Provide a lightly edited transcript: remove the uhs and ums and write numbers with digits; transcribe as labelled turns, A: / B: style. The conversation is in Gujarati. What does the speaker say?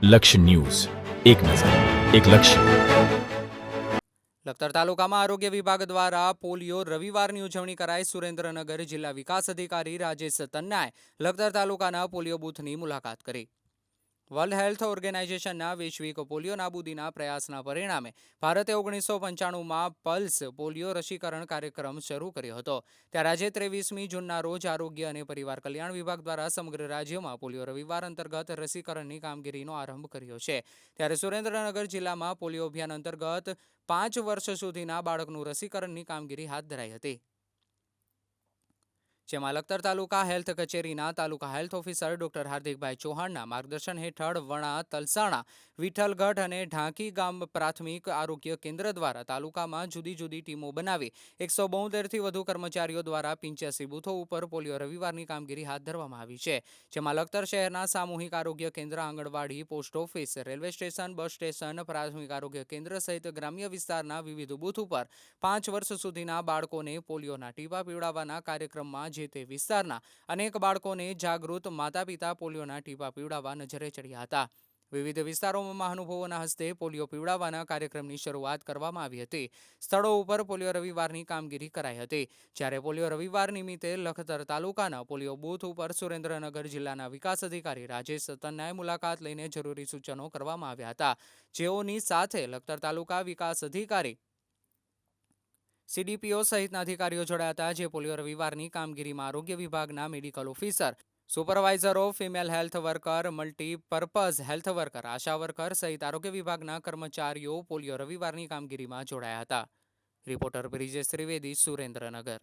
A: લક્ષ્ય ન્યૂઝ, એક નજર, એક લક્ષ્ય.
B: લખતર તાલુકામાં આરોગ્ય વિભાગ દ્વારા પોલિયો રવિવારની ઉજવણી કરાઈ. સુરેન્દ્રનગર જિલ્લા વિકાસ અધિકારી રાજેશ તન્નાએ લખતર તાલુકાના પોલિયો બૂથની મુલાકાત કરી. વર્લ્ડ હેલ્થ ઓર્ગેનાઇઝેશનના વૈશ્વિક પોલિયો નાબૂદીના પ્રયાસના પરિણામે ભારતે 1995માં પલ્સ પોલિયો રસીકરણ કાર્યક્રમ શરૂ કર્યો હતો. ત્યારે આજે 23મી જૂનના રોજ આરોગ્ય અને પરિવાર કલ્યાણ વિભાગ દ્વારા સમગ્ર રાજ્યમાં પોલિયો રવિવાર અંતર્ગત રસીકરણની કામગીરીનો આરંભ કર્યો છે. ત્યારે સુરેન્દ્રનગર જિલ્લામાં પોલિયો અભિયાન અંતર્ગત 5 વર્ષ સુધીના બાળકનું રસીકરણની કામગીરી હાથ ધરાઈ હતી. જેમાં લખતર તાલુકા હેલ્થ કચેરીના તાલુકા હેલ્થ ઓફિસર ડોક્ટર હાર્દિકભાઈ ચૌહાણના માર્ગદર્શન હેઠળ વણા, તલસાણા, વિઠ્ઠલગઢ અને ઢાંકી ગામ પ્રાથમિક આરોગ્ય કેન્દ્ર દ્વારા તાલુકામાં જુદી જુદી ટીમો બનાવી 172થી વધુ કર્મચારીઓ દ્વારા 85 બૂથો ઉપર પોલિયો રવિવારની કામગીરી હાથ ધરવામાં આવી છે. જેમાં લખતર શહેરના સામૂહિક આરોગ્ય કેન્દ્ર, આંગણવાડી, post office, railway station, bus station, પ્રાથમિક આરોગ્ય કેન્દ્ર સહિત ગ્રામ્ય વિસ્તારના વિવિધ બૂથ ઉપર 5 વર્ષ સુધીના બાળકોને પોલિયોના ટીપા પીવડાવવાના કાર્યક્રમમાં જે તે વિસ્તારના અનેક બાળકોને જાગૃત માતા-પિતા પોલિયોના ટીપા પીવડાવવા નજરે ચડ્યા હતા. વિવિધ વિસ્તારોમાં મહાનુભાવોના હસ્તે પોલિયો પીવડાવવાના કાર્યક્રમની શરૂઆત કરવામાં આવી હતી. સ્થળો ઉપર પોલિયો રવિવારની કામગીરી કરાઈ હતી. જ્યારે પોલિયો રવિવાર નિમિત્તે લખતર તાલુકાના પોલિયો બૂથ ઉપર સુરેન્દ્રનગર જિલ્લાના વિકાસ અધિકારી રાજેશ તન્નાએ મુલાકાત લઈને જરૂરી સૂચનો કરવામાં આવ્યા હતા. જેઓની સાથે લખતર તાલુકા વિકાસ અધિકારી, CDPO સહિતના અધિકારીઓ જોડાયા હતા. જે પોલિયો રવિવારની કામગીરીમાં આરોગ્ય વિભાગના મેડિકલ ઓફિસર, સુપરવાઇઝરો, female health worker, multipurpose health worker, ASHA worker સહિત આરોગ્ય વિભાગના કર્મચારીઓ પોલિયો રવિવારની કામગીરીમાં જોડાયા હતા. રિપોર્ટર બ્રિજેશ ત્રિવેદી, સુરેન્દ્રનગર.